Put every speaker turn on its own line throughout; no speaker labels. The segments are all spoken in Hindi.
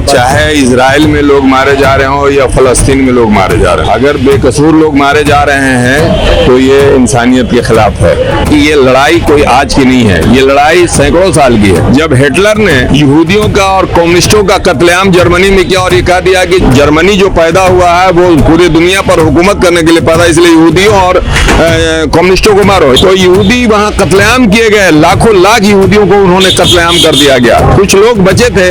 चाहे इजराइल में लोग मारे जा रहे हों या फलस्तीन में लोग मारे जा रहे हैं, अगर बेकसूर लोग मारे जा रहे हैं तो ये इंसानियत के खिलाफ है। कि ये लड़ाई कोई आज की नहीं है, ये लड़ाई सैकड़ों साल की है। जब हिटलर ने यहूदियों का और कम्युनिस्टों का कत्लेआम जर्मनी में किया और ये कह दिया कि जर्मनी जो पैदा हुआ है वो पूरी दुनिया पर हुकूमत करने के लिए पैदा, इसलिए यहूदियों और कम्युनिस्टों को मारो, तो यहूदी वहाँ कत्लेआम किए गए, लाखों लाख यहूदियों को उन्होंने कत्लेआम कर दिया गया। कुछ लोग बचे थे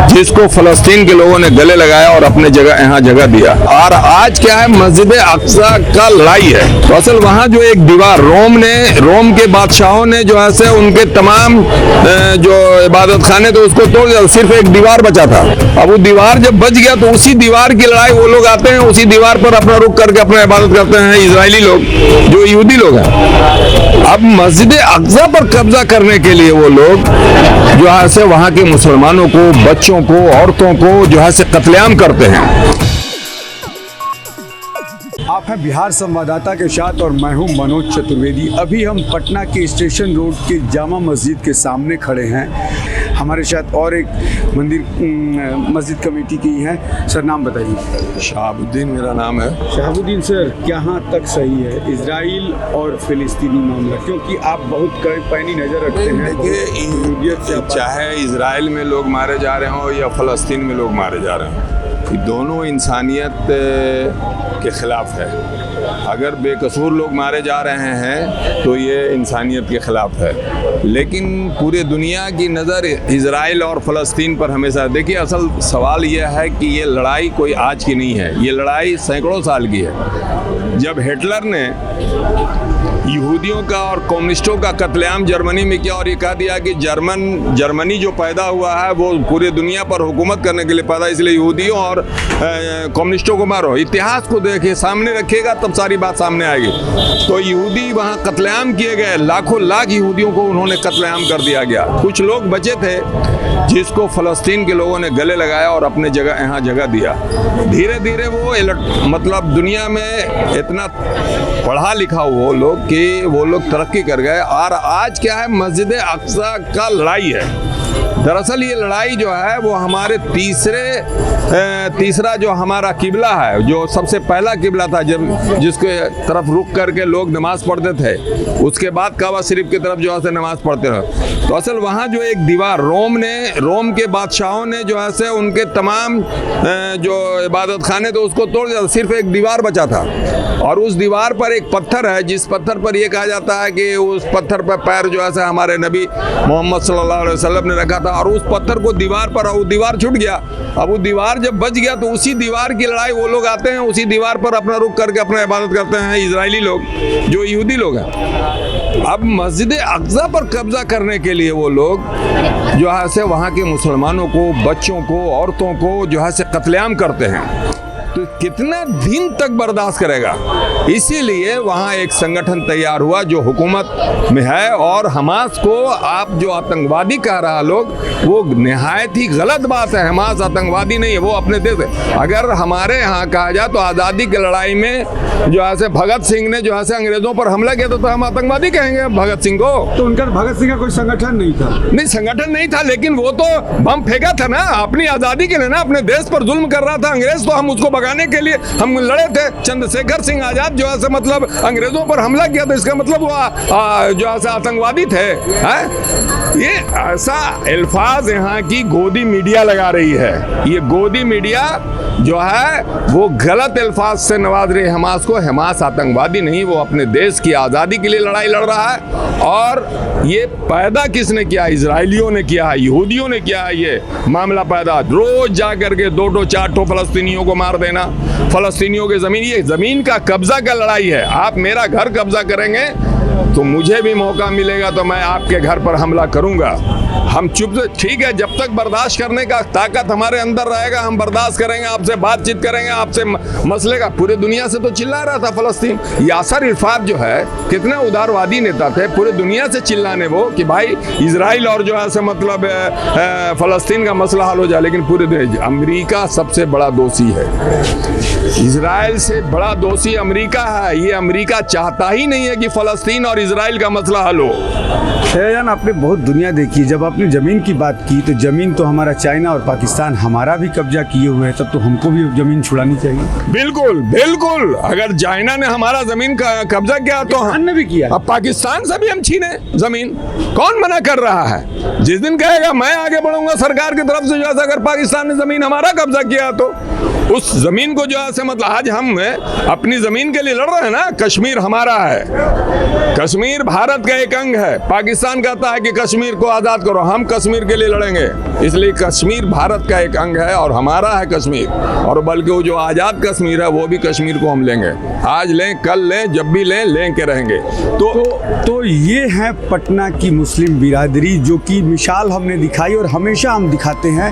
जिसको फलस्तीन के लोगों ने गले लगाया और अपने जगह यहाँ जगह दिया। और आज क्या है, मस्जिद अक्सा का लड़ाई है। तो असल वहाँ जो एक दीवार रोम के बादशाहों ने जो है से उनके तमाम जो इबादत खाने थे उसको तोड़ दिया, सिर्फ एक दीवार बचा था। अब वो दीवार जब बच गया तो उसी दीवार की लड़ाई वो लोग आते हैं, उसी दीवार पर अपना रुख करके अपना इबादत करते हैं इजरायली लोग, जो यहूदी लोग हैं। अब मस्जिद अक्सा पर कब्जा करने के लिए वो लोग जो है से वहाँ के मुसलमानों को, बच्चों को, औरतों को जो है से कत्लेआम करते हैं।
आप हैं बिहार संवाददाता के साथ और मैं हूं मनोज चतुर्वेदी। अभी हम पटना के स्टेशन रोड के जामा मस्जिद के सामने खड़े हैं। हमारे साथ और एक मस्जिद कमेटी की हैं। सर नाम बताइए।
शहाबुद्दीन मेरा नाम है।
शहाबुद्दीन सर, कहाँ तक सही है इजराइल और फिलिस्तीनी मामला, क्योंकि आप बहुत पैनी नज़र रखते हैं।
देखिए, चाहे इजराइल में लोग मारे जा रहे हों या फलस्तीन में लोग मारे जा रहे हों, दोनों इंसानियत के खिलाफ है। अगर बेकसूर लोग मारे जा रहे हैं तो ये इंसानियत के खिलाफ है। लेकिन पूरे दुनिया की नज़र इजराइल और फ़लस्तीन पर हमेशा, देखिए असल सवाल यह है कि ये लड़ाई कोई आज की नहीं है, ये लड़ाई सैकड़ों साल की है। जब हिटलर ने यहूदियों का और कम्युनिस्टों का कत्लेआम जर्मनी में किया और ये कह दिया कि जर्मनी जो पैदा हुआ है वो पूरी दुनिया पर हुकूमत करने के लिए पैदा, इसलिए यहूदियों और कम्युनिस्टों को मारो। इतिहास को देखिए, सामने रखिएगा तब सारी बात सामने आएगी। तो यहूदी वहाँ कत्लेआम किए गए, लाखों लाख यहूदियों को उन्होंने कत्लेआम कर दिया गया। कुछ लोग बचे थे जिसको फलस्तीन के लोगों ने गले लगाया और अपने जगह यहाँ जगह दिया। धीरे धीरे वो मतलब दुनिया में इतना पढ़ा लिखा वो लोग तरक्की कर गए। और आज क्या है, मस्जिद अक्सा का लड़ाई है। दरअसल ये लड़ाई जो है वो हमारे तीसरा जो हमारा किबला है, जो सबसे पहला किबला था जब जिसके तरफ रुक करके लोग नमाज पढ़ते थे, उसके बाद काबा शरीफ की तरफ जो है से नमाज पढ़ते रहे। तो असल वहाँ जो एक दीवार रोम के बादशाहों ने जो है से उनके तमाम जो इबादत खाने थे उसको तोड़ दिया, सिर्फ एक दीवार बचा था। और उस दीवार पर एक पत्थर है, जिस पत्थर पर यह कहा जाता है कि उस पत्थर पर पैर जो है से हमारे नबी मोहम्मद सल्लल्लाहु अलैहि वसल्लम ने रखा था। और उस पत्थर को दीवार पर, वो दीवार छूट गया। अब वो दीवार जब बच गया तो उसी दीवार की लड़ाई वो लोग आते हैं, उसी दीवार पर अपना रुख करके अपना इबादत करते हैं इजरायली लोग, जो यहूदी लोग हैं। अब मस्जिद अक्सा पर कब्जा करने के लिए वो लोग जो है से वहाँ के मुसलमानों को, बच्चों को, औरतों को जो है से कत्लेआम करते हैं। तो कितना दिन तक बर्दाश्त करेगा? इसीलिए वहाँ एक संगठन तैयार हुआ जो हुकूमत में है। और हमास को आप जो आतंकवादी कह रहा लोग, वो निहायत ही गलत बात है। हमास आतंकवादी नहीं है, वो अपने देश है। अगर हमारे यहाँ कहा जाए तो आज़ादी की लड़ाई में जो है से भगत सिंह ने जो है से अंग्रेज़ों पर हमला किया तो हम आतंकवादी कहेंगे भगत सिंह को।
तो उनका भगत सिंह का कोई संगठन नहीं था?
नहीं, संगठन नहीं था, लेकिन वो तो बम फेंका था ना अपनी आज़ादी के लिए ना, अपने देश पर जुल्म कर रहा था अंग्रेज़, तो हम उसको भगाने के लिए हम लड़े थे। चंद्रशेखर सिंह आजाद जो है मतलब अंग्रेजों पर हमला किया तो इसका मतलब वो जो है अतंकवादी थे। ये ऐसा अल्फाज यहाँ की गोदी मीडिया लगा रही है। ये गोदी मीडिया जो है वो गलत अल्फाज से नवाज रही है हमास को। हमास आतंकवादी नहीं, वो अपने देश की आज़ादी के लिए लड़ाई लड़ रहा है। और ये पैदा किसने किया? इजरायलियों ने किया है, यहूदियों ने किया है ये मामला पैदा। रोज जा करके 2-4 फलस्तीनियों को मार देना, फलस्तीनियों की ज़मीन, ये ज़मीन का कब्जा का लड़ाई है। आप मेरा घर कब्जा करेंगे तो मुझे भी मौका मिलेगा तो मैं आपके घर पर हमला करूंगा। हम चुप से, ठीक है, जब तक बर्दाश्त करने का ताकत हमारे अंदर रहेगा हम बर्दाश्त करेंगे, आपसे बातचीत करेंगे, आपसे मसले का। पूरे दुनिया से तो चिल्ला रहा था फलस्तीन। यासर अराफात जो है कितने उदारवादी नेता थे, पूरे दुनिया से चिल्लाने वो कि भाई इजराइल और जो है से मतलब फलस्तीन का मसला हल हो जाए। लेकिन पूरे अमेरिका सबसे बड़ा दोषी है। इजराइल से बड़ा दोषी अमेरिका है। ये अमेरिका चाहता ही नहीं है कि फ़लस्तीन और इजराइल का मसला हल हो।
शहजान, आपने बहुत दुनिया देखी है। जब आपने ज़मीन की बात की तो ज़मीन तो हमारा चाइना और पाकिस्तान हमारा भी कब्जा किए हुए हैं, तब तो हमको भी ज़मीन छुड़ानी चाहिए।
बिल्कुल बिल्कुल, अगर चाइना ने हमारा जमीन का कब्जा किया तो
पाकिस्तान ने भी किया।
अब पाकिस्तान से भी हम छीने जमीन, कौन मना कर रहा है? जिस दिन कहेगा मैं आगे बढ़ूंगा सरकार की तरफ से, जो है अगर पाकिस्तान ने जमीन हमारा कब्जा किया तो उस जमीन को जो है मतलब आज हम अपनी जमीन के लिए लड़ रहे हैं ना। कश्मीर हमारा है, कश्मीर भारत का एक अंग है। पाकिस्तान कहता है कि कश्मीर को आज़ाद करो, हम कश्मीर के लिए लड़ेंगे। इसलिए कश्मीर भारत का एक अंग है और हमारा है कश्मीर। और बल्कि वो जो आज़ाद कश्मीर है वो भी कश्मीर को हम लेंगे, आज लें कल लें, जब भी लें लेके रहेंगे।
तो ये है पटना की मुस्लिम बिरादरी, जो कि मिसाल हमने दिखाई और हमेशा हम दिखाते हैं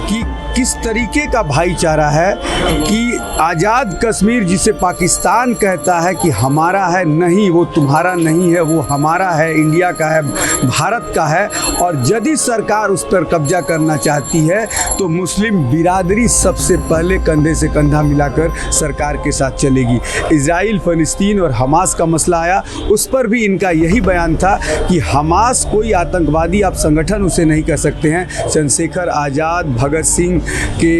कि किस तरीके का भाईचारा है कि आज़ाद कश्मीर जिसे पाकिस्तान कहता है कि हमारा है, नहीं वो तुम्हारा नहीं है, वो हमारा है, इंडिया का है, भारत का है। और यदि सरकार उस पर कब्जा करना चाहती है तो मुस्लिम बिरादरी सबसे पहले कंधे से कंधा मिलाकर सरकार के साथ चलेगी। इजराइल, फ़लस्तीन और हमास का मसला आया, उस पर भी इनका यही बयान था कि हमास कोई आतंकवादी आप संगठन उसे नहीं कह सकते हैं। चंद्रशेखर आज़ाद, भगत सिंह के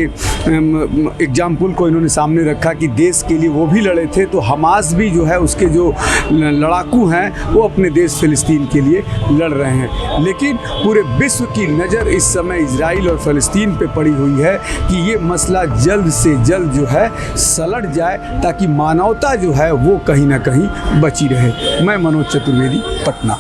एग्जाम्पल को इन्होंने सामने रखा कि देश के लिए वो भी लड़े थे, तो हमास भी जो है उसके जो लड़ाकू हैं वो अपने देश फ़लस्तीन के लिए लड़ रहे हैं। लेकिन पूरे विश्व की नज़र इस समय इजराइल और फ़लस्तीन पे पड़ी हुई है कि ये मसला जल्द से जल्द जो है सलट जाए, ताकि मानवता जो है वो कहीं ना कहीं बची रहे। मैं मनोज चतुर्वेदी, पटना।